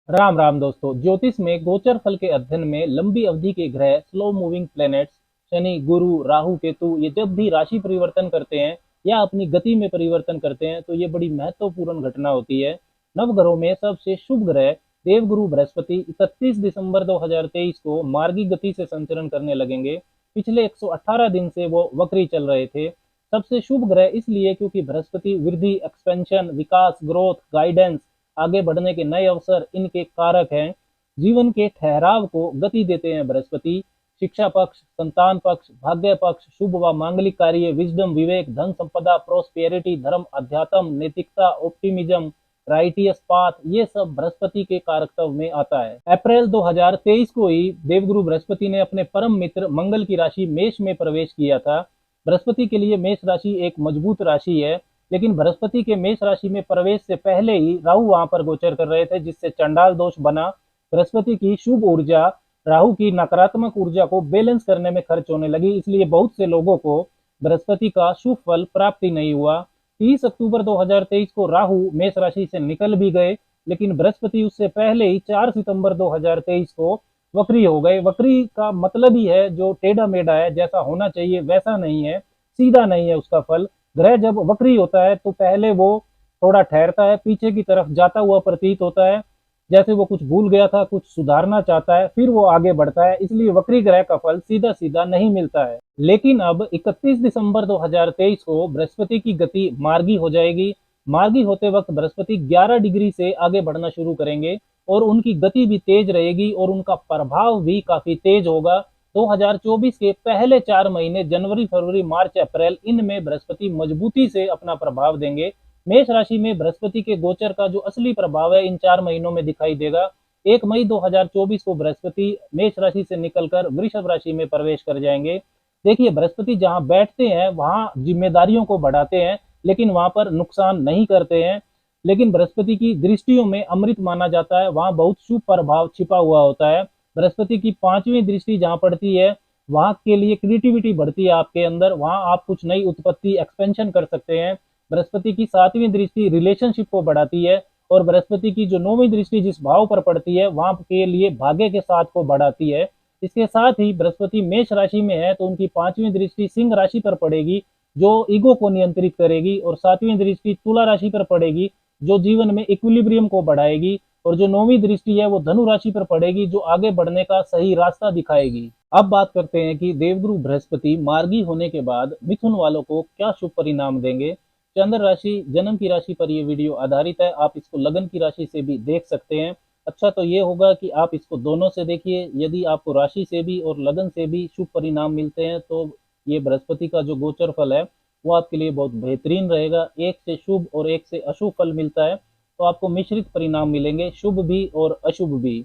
राम राम दोस्तों। ज्योतिष में गोचर फल के अध्ययन में लंबी अवधि के ग्रह, स्लो मूविंग प्लैनेट्स, शनि, गुरु, राहु, केतु, ये जब भी राशि परिवर्तन करते हैं या अपनी गति में परिवर्तन करते हैं तो ये बड़ी महत्वपूर्ण घटना होती है। नवग्रहों में सबसे शुभ ग्रह देवगुरु बृहस्पति 31 दिसंबर 2023 को मार्गी गति से संचरण करने लगेंगे। पिछले 118 दिन से वो वक्री चल रहे थे। सबसे शुभ ग्रह इसलिए क्योंकि बृहस्पति वृद्धि, एक्सपेंशन, विकास, ग्रोथ, गाइडेंस, आगे बढ़ने के नए अवसर इनके कारक हैं। जीवन के ठहराव को गति देते हैं बृहस्पति। शिक्षा पक्ष, संतान पक्ष, भाग्य पक्ष, शुभ व मांगलिक कार्य, विजडम, विवेक, धन संपदा, प्रोस्पेरिटी, धर्म, अध्यात्म, नैतिकता, ऑप्टिमिज्म, राइटियस पाथ, ये सब बृहस्पति के कारकत्व में आता है। अप्रैल 2023 को ही देवगुरु बृहस्पति ने अपने परम मित्र मंगल की राशि मेष में प्रवेश किया था। बृहस्पति के लिए मेष राशि एक मजबूत राशि है, लेकिन बृहस्पति के मेष राशि में प्रवेश से पहले ही राहु वहां पर गोचर कर रहे थे, जिससे चंडाल दोष बना। बृहस्पति की शुभ ऊर्जा राहु की नकारात्मक ऊर्जा को बैलेंस करने में खर्च होने लगी, इसलिए बहुत से लोगों को बृहस्पति का शुभ फल प्राप्ति नहीं हुआ। 30 अक्टूबर 2023 को राहु मेष राशि से निकल भी गए, लेकिन बृहस्पति उससे पहले ही 4 सितंबर 2023 को वक्री हो गए। वक्री का मतलब ही है जो टेढ़ा मेढ़ा है, जैसा होना चाहिए वैसा नहीं है, सीधा नहीं है उसका फल। ग्रह जब वक्री होता है तो पहले वो थोड़ा ठहरता है, पीछे की तरफ जाता हुआ प्रतीत होता है, जैसे वो कुछ भूल गया था, कुछ सुधारना चाहता है, फिर वो आगे बढ़ता है। इसलिए वक्री ग्रह का फल सीधा सीधा नहीं मिलता है। लेकिन अब 31 दिसंबर 2023 को बृहस्पति की गति मार्गी हो जाएगी। मार्गी होते वक्त बृहस्पति 11 डिग्री से आगे बढ़ना शुरू करेंगे और उनकी गति भी तेज रहेगी और उनका प्रभाव भी काफी तेज होगा। 2024 के पहले 4 महीने जनवरी, फरवरी, मार्च, अप्रैल, इनमें बृहस्पति मजबूती से अपना प्रभाव देंगे। मेष राशि में बृहस्पति के गोचर का जो असली प्रभाव है इन 4 महीनों में दिखाई देगा। 1 मई 2024 को बृहस्पति मेष राशि से निकलकर वृषभ राशि में प्रवेश कर जाएंगे। देखिए, बृहस्पति जहां बैठते हैं वहां जिम्मेदारियों को बढ़ाते हैं, लेकिन वहां पर नुकसान नहीं करते हैं। लेकिन बृहस्पति की दृष्टियों में अमृत माना जाता है, वहां बहुत शुभ प्रभाव छिपा हुआ होता है। बृहस्पति की 5वीं दृष्टि जहां पड़ती है वहां के लिए क्रिएटिविटी बढ़ती है आपके अंदर, वहां आप कुछ नई उत्पत्ति, एक्सपेंशन कर सकते हैं। बृहस्पति की 7वीं दृष्टि रिलेशनशिप को बढ़ाती है और बृहस्पति की जो 9वीं दृष्टि जिस भाव पर पड़ती है वहां के लिए भाग्य के साथ को बढ़ाती है। इसके साथ ही बृहस्पति मेष राशि में है तो उनकी 5वीं दृष्टि सिंह राशि पर पड़ेगी, जो ईगो को नियंत्रित करेगी, और 7वीं दृष्टि तुला राशि पर पड़ेगी, जो जीवन में इक्विलिब्रियम को बढ़ाएगी, और जो 9वीं दृष्टि है वो धनु राशि पर पड़ेगी, जो आगे बढ़ने का सही रास्ता दिखाएगी। अब बात करते हैं कि देवगुरु बृहस्पति मार्गी होने के बाद मिथुन वालों को क्या शुभ परिणाम देंगे। चंद्र राशि, जन्म की राशि पर यह वीडियो आधारित है, आप इसको लगन की राशि से भी देख सकते हैं। अच्छा तो ये होगा कि आप इसको दोनों से देखिए। यदि आपको राशि से भी और लगन से भी शुभ परिणाम मिलते हैं तो ये बृहस्पति का जो गोचर फल है वो आपके लिए बहुत बेहतरीन रहेगा। एक से शुभ और एक से अशुभ फल मिलता है तो आपको मिश्रित परिणाम मिलेंगे, शुभ भी और अशुभ भी।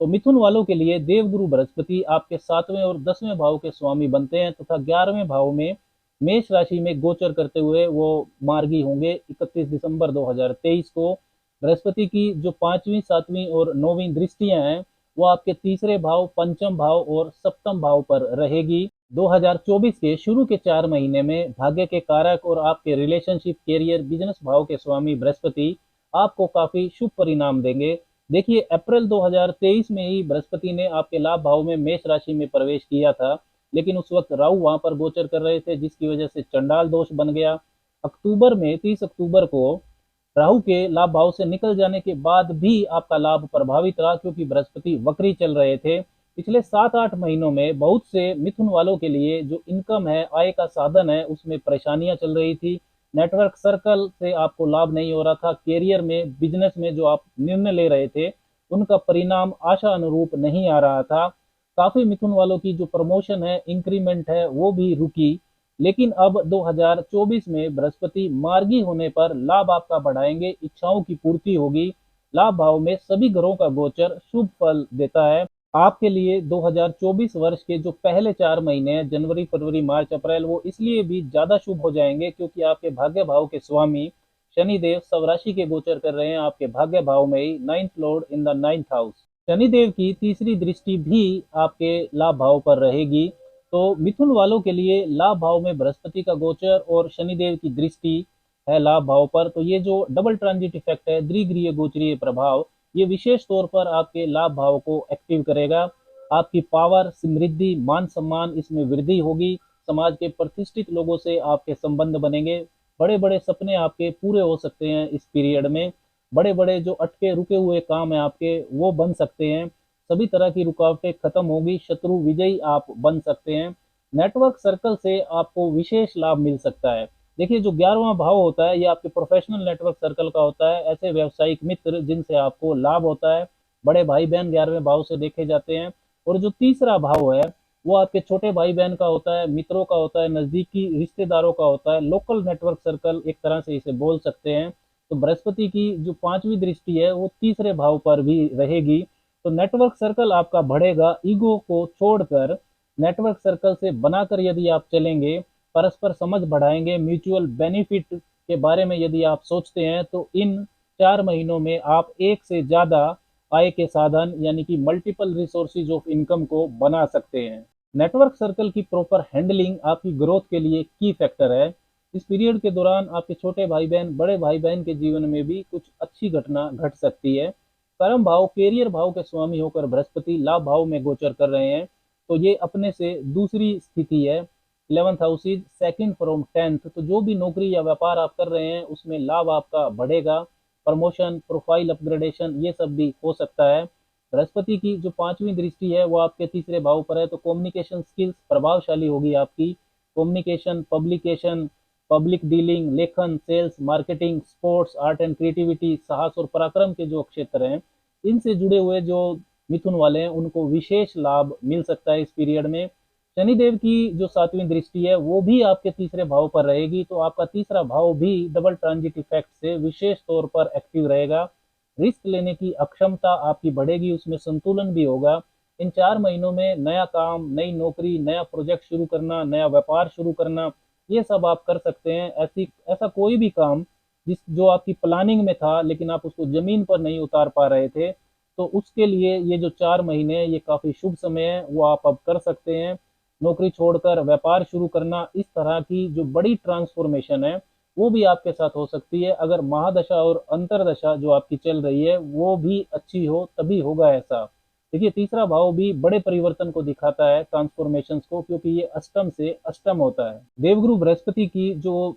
तो मिथुन वालों के लिए देवगुरु बृहस्पति आपके 7वें और 10वें भाव के स्वामी बनते हैं तथा 11वें भाव में मेष राशि में गोचर करते हुए वो मार्गी होंगे। 31 दिसंबर 2023 को बृहस्पति की जो 5वीं, 7वीं और 9वीं दृष्टियां हैं वो आपके तीसरे भाव, पंचम भाव और सप्तम भाव पर रहेगी। 2024 के शुरू के 4 महीने में भाग्य के कारक और आपके रिलेशनशिप, कैरियर, बिजनेस भाव के स्वामी बृहस्पति आपको काफी शुभ परिणाम देंगे। देखिए, अप्रैल 2023 में ही बृहस्पति ने आपके लाभ भाव में मेष राशि में प्रवेश किया था, लेकिन उस वक्त राहु वहां पर गोचर कर रहे थे, जिसकी वजह से चंडाल दोष बन गया। अक्टूबर में 30 अक्टूबर को राहु के लाभ भाव से निकल जाने के बाद भी आपका लाभ प्रभावित रहा, क्योंकि बृहस्पति वक्री चल रहे थे। पिछले 7-8 महीनों में बहुत से मिथुन वालों के लिए जो इनकम है, आय का साधन है, उसमें परेशानियां चल रही थी। नेटवर्क सर्कल से आपको लाभ नहीं हो रहा था। कैरियर में, बिजनेस में जो आप निर्णय ले रहे थे उनका परिणाम आशा अनुरूप नहीं आ रहा था। काफी मिथुन वालों की जो प्रमोशन है, इंक्रीमेंट है, वो भी रुकी। लेकिन अब 2024 में बृहस्पति मार्गी होने पर लाभ आपका बढ़ाएंगे, इच्छाओं की पूर्ति होगी। लाभ भाव में सभी ग्रहों का गोचर शुभ फल देता है। आपके लिए 2024 वर्ष के जो पहले 4 महीने हैं, जनवरी, फरवरी, मार्च, अप्रैल, वो इसलिए भी ज्यादा शुभ हो जाएंगे क्योंकि आपके भाग्य भाव के स्वामी शनिदेव स्वराशि के गोचर कर रहे हैं आपके भाग्य भाव में ही, 9th Lord in the 9th house. Shanidev की तीसरी दृष्टि भी आपके लाभ भाव पर रहेगी। तो मिथुन वालों के लिए लाभ भाव में बृहस्पति का गोचर और शनिदेव की दृष्टि है लाभ भाव पर, तो ये जो डबल ट्रांजिट इफेक्ट है, द्विगृह गोचरीय प्रभाव, ये विशेष तौर पर आपके लाभ भाव को एक्टिव करेगा। आपकी पावर, समृद्धि, मान सम्मान इसमें वृद्धि होगी। समाज के प्रतिष्ठित लोगों से आपके संबंध बनेंगे। बड़े बड़े सपने आपके पूरे हो सकते हैं इस पीरियड में। बड़े बड़े जो अटके रुके हुए काम है आपके, वो बन सकते हैं। सभी तरह की रुकावटें खत्म होगी, शत्रु विजयी आप बन सकते हैं। नेटवर्क सर्कल से आपको विशेष लाभ मिल सकता है। देखिए, जो 11वां भाव होता है ये आपके प्रोफेशनल नेटवर्क सर्कल का होता है। ऐसे व्यावसायिक मित्र जिनसे आपको लाभ होता है। बड़े भाई बहन 11वें भाव से देखे जाते हैं। और जो तीसरा भाव है वो आपके छोटे भाई बहन का होता है, मित्रों का होता है, नजदीकी रिश्तेदारों का होता है। लोकल नेटवर्क सर्कल एक तरह से इसे बोल सकते हैं। तो बृहस्पति की जो 5वीं दृष्टि है वो तीसरे भाव पर भी रहेगी। तो नेटवर्क सर्कल आपका बढ़ेगा। ईगो को छोड़कर नेटवर्क सर्कल से बनाकर यदि आप चलेंगे, परस्पर समझ बढ़ाएंगे, म्यूचुअल बेनिफिट के बारे में यदि आप सोचते हैं, तो इन 4 महीनों में आप एक से ज्यादा आय के साधन यानी कि मल्टीपल रिसोर्सेज ऑफ इनकम को बना सकते हैं। नेटवर्क सर्कल की प्रॉपर हैंडलिंग आपकी ग्रोथ के लिए की फैक्टर है। इस पीरियड के दौरान आपके छोटे भाई बहन, बड़े भाई बहन के जीवन में भी कुछ अच्छी घटना घट सकती है। कर्म भाव, कैरियर भाव के स्वामी होकर बृहस्पति लाभ भाव में गोचर कर रहे हैं। तो ये अपने से दूसरी स्थिति है। 11th house is second from 10th। तो जो भी नौकरी या व्यापार आप कर रहे हैं उसमें लाभ आपका बढ़ेगा। प्रमोशन, प्रोफाइल अपग्रेडेशन ये सब भी हो सकता है। बृहस्पति की जो 5वीं दृष्टि है वो आपके तीसरे भाव पर है। तो कम्युनिकेशन स्किल्स प्रभावशाली होगी आपकी। कम्युनिकेशन, पब्लिकेशन, पब्लिक डीलिंग, लेखन, sales, marketing, sports, art and creativity, साहस और पराक्रम के जो क्षेत्र हैं, इनसे जुड़े हुए जो मिथुन वाले हैं उनको विशेष लाभ मिल सकता है इस पीरियड में। शनिदेव की जो 7वीं दृष्टि है वो भी आपके तीसरे भाव पर रहेगी। तो आपका तीसरा भाव भी डबल ट्रांजिट इफेक्ट से विशेष तौर पर एक्टिव रहेगा। रिस्क लेने की अक्षमता आपकी बढ़ेगी, उसमें संतुलन भी होगा। इन 4 महीनों में नया काम, नई नौकरी, नया प्रोजेक्ट शुरू करना, नया व्यापार शुरू करना, ये सब आप कर सकते हैं। ऐसा कोई भी काम जो आपकी प्लानिंग में था लेकिन आप उसको जमीन पर नहीं उतार पा रहे थे, तो उसके लिए ये जो 4 महीने ये काफी शुभ समय है, वो आप अब कर सकते हैं। नौकरी छोड़कर व्यापार शुरू करना, इस तरह की जो बड़ी ट्रांसफॉर्मेशन है वो भी आपके साथ हो सकती है। अगर महादशा और अंतरदशा जो आपकी चल रही है वो भी अच्छी हो तभी होगा ऐसा। देखिए, तीसरा भाव भी बड़े परिवर्तन को दिखाता है, ट्रांसफॉर्मेशन को, क्योंकि ये अष्टम से अष्टम होता है। देवगुरु बृहस्पति की जो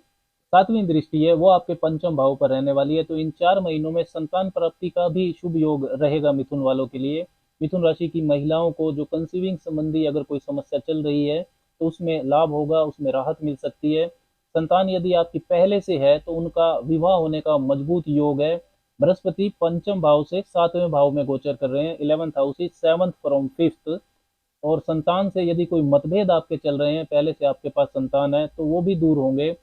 7वीं दृष्टि है वो आपके पंचम भाव पर रहने वाली है। तो इन 4 महीनों में संतान प्राप्ति का भी शुभ योग रहेगा मिथुन वालों के लिए। मिथुन राशि की महिलाओं को जो कंसीविंग संबंधी अगर कोई समस्या चल रही है तो उसमें लाभ होगा, उसमें राहत मिल सकती है। संतान यदि आपकी पहले से है तो उनका विवाह होने का मजबूत योग है। बृहस्पति पंचम भाव से 7वें भाव में गोचर कर रहे हैं। 11th house is 7th from 5th। और संतान से यदि कोई मतभेद आपके चल रहे हैं, पहले से आपके पास संतान है, तो वो भी दूर होंगे।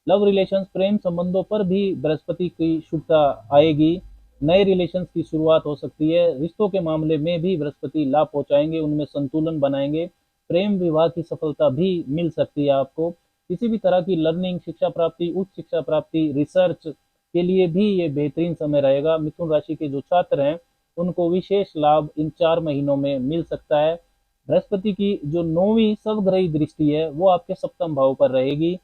लव रिलेशंस, प्रेम संबंधों पर भी बृहस्पति की शुभता आएगी। नए रिलेशंस की शुरुआत हो सकती है। रिश्तों के मामले में भी बृहस्पति लाभ पहुंचाएंगे, उनमें संतुलन बनाएंगे। प्रेम विवाह की सफलता भी मिल सकती है आपको। किसी भी तरह की लर्निंग, शिक्षा प्राप्ति, उच्च शिक्षा प्राप्ति, रिसर्च के लिए भी ये बेहतरीन समय रहेगा। मिथुन राशि के जो छात्र हैं उनको विशेष लाभ इन 4 महीनों में मिल सकता है। बृहस्पति की जो 9वीं सर्वग्रही दृष्टि है वो आपके सप्तम भाव पर रहेगी।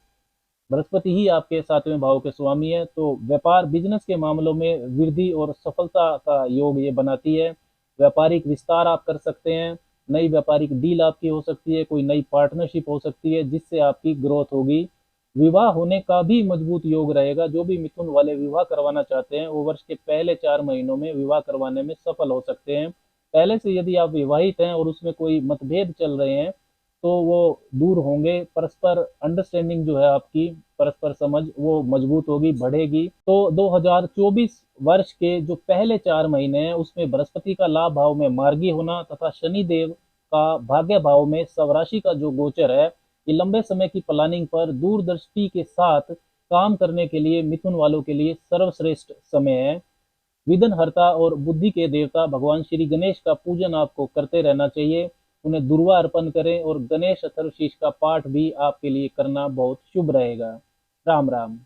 बृहस्पति ही आपके 7वें भाव के स्वामी है। तो व्यापार, बिजनेस के मामलों में वृद्धि और सफलता का योग ये बनाती है। व्यापारिक विस्तार आप कर सकते हैं। नई व्यापारिक डील आपकी हो सकती है, कोई नई पार्टनरशिप हो सकती है जिससे आपकी ग्रोथ होगी। विवाह होने का भी मजबूत योग रहेगा। जो भी मिथुन वाले विवाह करवाना चाहते हैं वो वर्ष के पहले 4 महीनों में विवाह करवाने में सफल हो सकते हैं। पहले से यदि आप विवाहित हैं और उसमें कोई मतभेद चल रहे हैं तो वो दूर होंगे। परस्पर अंडरस्टैंडिंग जो है आपकी, परस्पर समझ वो मजबूत होगी, बढ़ेगी। तो 2024 वर्ष के जो पहले 4 महीने हैं उसमें बृहस्पति का लाभ भाव में मार्गी होना तथा शनिदेव का भाग्य भाव में स्वराशि का जो गोचर है, ये लंबे समय की प्लानिंग पर दूरदृष्टि के साथ काम करने के लिए मिथुन वालों के लिए सर्वश्रेष्ठ समय है। विघ्नहर्ता और बुद्धि के देवता भगवान श्री गणेश का पूजन आपको करते रहना चाहिए। उन्हें दुर्वा अर्पण करें और गणेश अथर्वशीष का पाठ भी आपके लिए करना बहुत शुभ रहेगा। राम राम।